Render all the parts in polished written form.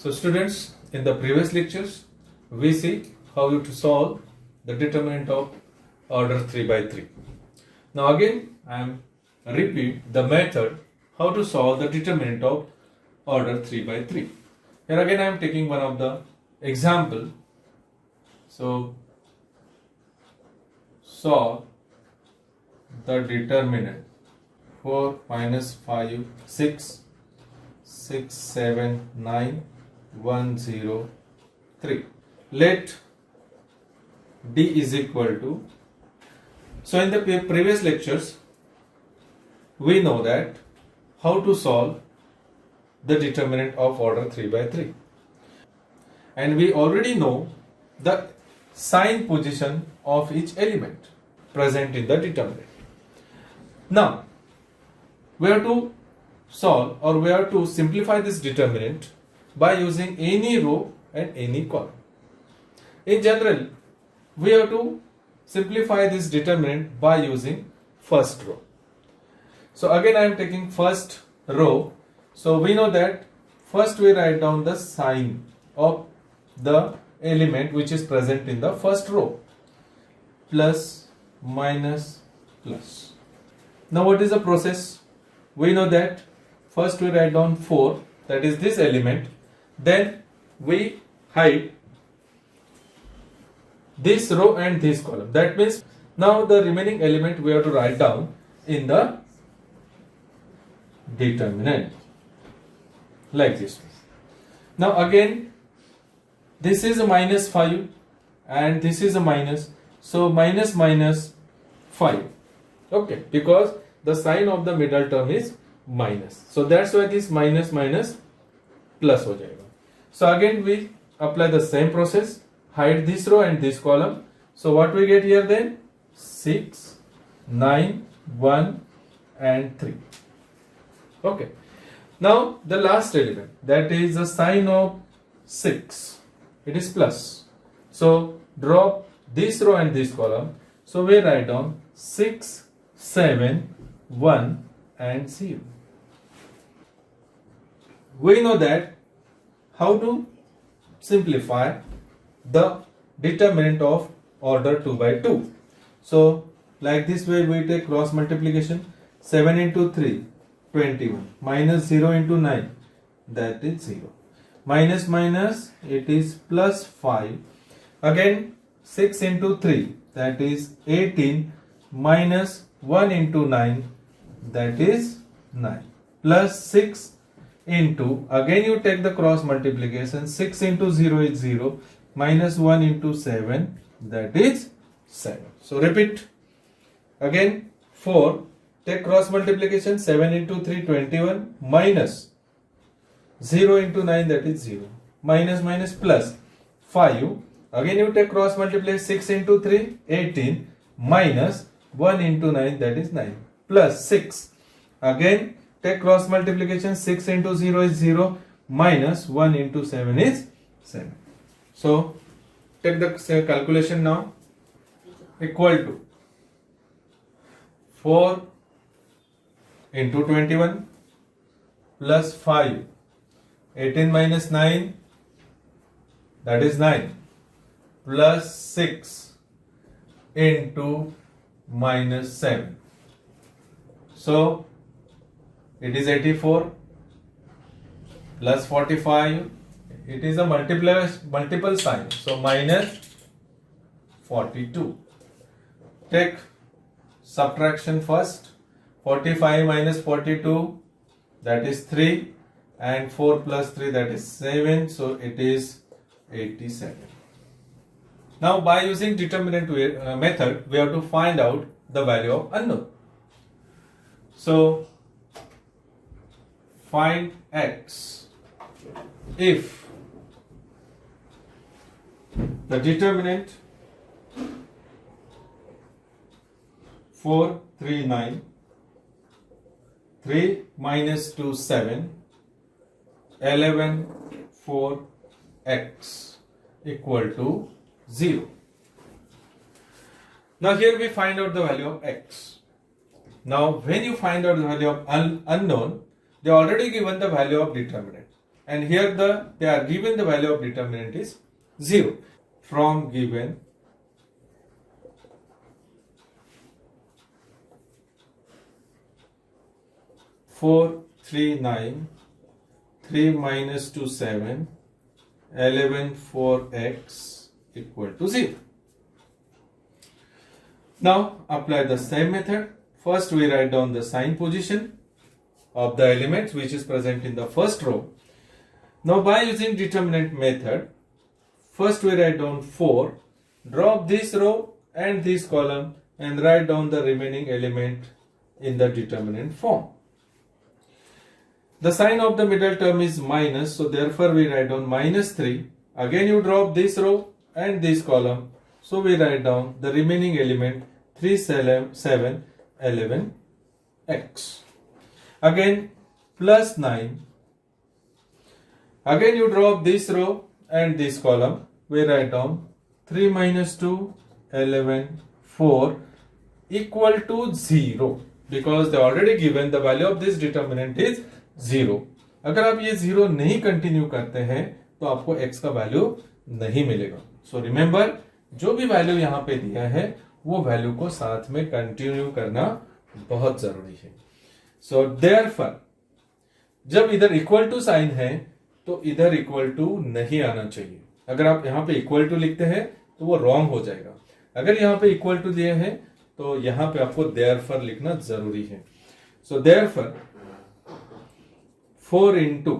So students, in the previous lectures, we see how to solve the determinant of order 3 by 3. Now again, I am repeat the method how to solve the determinant of order 3 by 3. Here again I am taking one of the example. So solve the determinant 4 minus 5 6 6 7 9 1 0 3. Let d is equal to, so in the previous lectures we know that how to solve the determinant of order 3 by 3, and we already know the sign position of each element present in the determinant. Now we have to solve, or we have to simplify this determinant by using any row and any column. In general, we have to simplify this determinant by using first row. So again I am taking first row. So we know that first we write down the sign of the element which is present in the first row. Plus, minus, plus. Now what is the process? We know that first we write down 4, that is this element. Then we hide this row and this column. That means now the remaining element we have to write down in the determinant like this. Now again this is a minus 5 and this is a minus, so minus minus 5, okay, because the sign of the middle term is minus, so that's why this minus minus plus ho jayega. So again we apply the same process, hide this row and this column. So what we get here then? 6 9 1 and 3. Okay, now the last element, that is the sign of 6, it is plus. So drop this row and this column. So we write down 6 7 1 and 0. We know that how to simplify the determinant of order 2 by 2. So like this way we take cross multiplication. 7 into 3 21, minus 0 into 9, that is 0, minus minus, it is plus 5. Again 6 into 3, that is 18, minus 1 into 9, that is 9, plus 6 into, again you take the cross multiplication, 6 into 0 is 0, minus 1 into 7, that is 7. So repeat again, 4, take cross multiplication, 7 into 3 21, minus 0 into 9, that is 0, minus minus plus 5, again you take cross multiply, 6 into 3 18, minus 1 into 9, that is 9, plus 6, again take cross multiplication, 6 into 0 is 0, minus 1 into 7 is 7. So take the calculation now, equal to 4 into 21 plus 5, 18 minus 9, that is 9, plus 6 into minus 7. So it is 84 plus 45, it is a multiple sign, so minus 42. Take subtraction first. 45 minus 42, that is 3, and 4 plus 3, that is 7, so it is 87. Now by using determinant method, we have to find out the value of unknown. So find x if the determinant 4 3 9, 3 minus 2 7, 11 4 x equal to 0. Now here we find out the value of x. Now when you find out the value of unknown, they already given the value of determinant. and here they are given the value of determinant is 0. From given four, 3, 9, 3 minus 2, 7, 11, 4x equal to 0. Now apply the same method. First we write down the sign position of the elements which is present in the first row. Now by using determinant method, first we write down 4, drop this row and this column and write down the remaining element in the determinant form. The sign of the middle term is minus, so therefore we write down minus 3. Again you drop this row and this column, so we write down the remaining element 3, 7, 11 x. Again plus 9. Again you drop this row and this column, we write down 3 minus 2, 11, 4 equal to 0, because they already given the value of this determinant is 0. अगर आप ये 0 नहीं continue करते हैं तो आपको x का value नहीं मिलेगा. सो रिमेंबर, जो भी वैल्यू यहाँ पे दिया है वो वैल्यू को साथ में कंटिन्यू करना बहुत जरूरी है. सो देयरफॉर जब इधर इक्वल टू साइन है तो इधर इक्वल टू नहीं आना चाहिए. अगर आप यहाँ पे इक्वल टू लिखते हैं तो वो रॉन्ग हो जाएगा. अगर यहाँ पे इक्वल टू दिए हैं तो यहाँ पे आपको देयरफॉर लिखना जरूरी है. So therefore 4 into,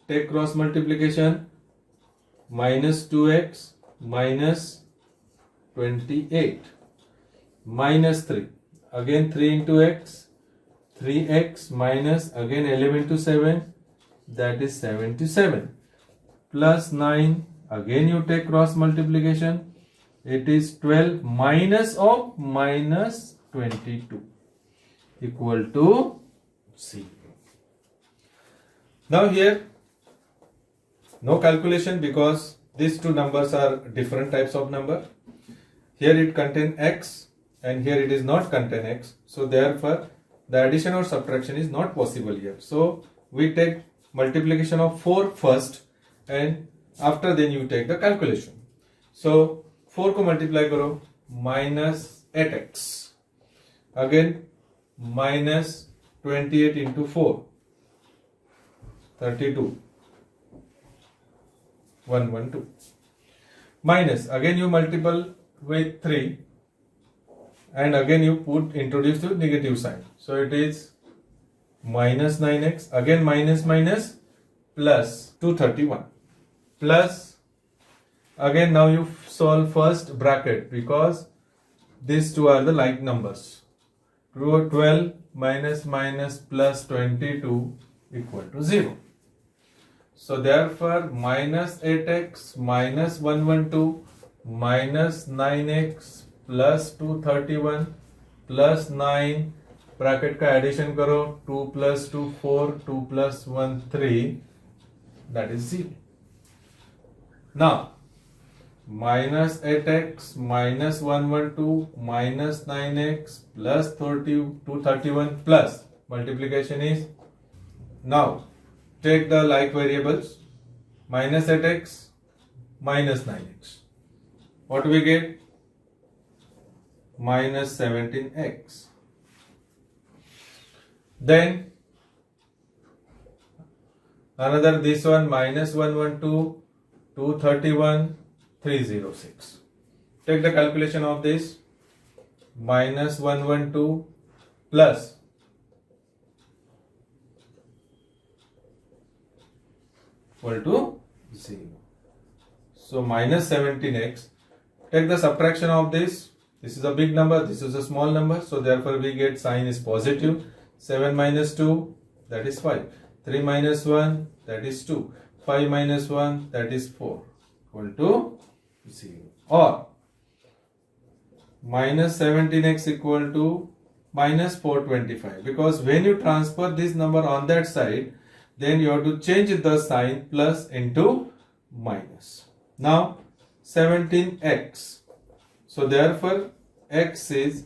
take cross multiplication, minus 2x minus 28 minus 3, again 3 into x, 3x minus again 11 to 7, that is 77, plus 9, again you take cross multiplication, it is 12 minus of minus 22 equal to 0. Now here no calculation, because these two numbers are different types of number. Here it contain x and here it is not contain x, so therefore the addition or subtraction is not possible here. So we take multiplication of 4 first and after then you take the calculation. So 4 को multiply करो, minus 8x, again minus 28 into 4, 32, 112, minus again you multiple with 3 and again you introduce the negative sign, so it is minus 9x, again minus plus 231, plus again now you solve first bracket because these two are the like numbers. 12 minus plus 22 equal to 0. So therefore minus 8x minus 112 minus 9x plus 231 plus 9 bracket का addition करो, 2 plus 2 4, 2 plus 1 3, that is 0. Now minus 8x minus 112 minus 9x plus 231 plus multiplication is, now take the like variables, minus 8x minus 9x, what do we get? Minus 17x. Then another this one, minus 112 231 306. Take the calculation of this, minus 112 plus equal to 0. So minus 17x. Take the subtraction of this. This is a big number, this is a small number, so therefore we get sign is positive. 7 minus 2, that is 5. 3 minus 1, that is 2. 5 minus 1, that is 4, equal to 0. Or minus 17x equal to minus 425, because when you transfer this number on that side, then you have to change the sign plus into minus. Now 17x. So therefore x is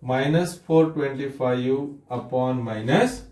minus 425 upon minus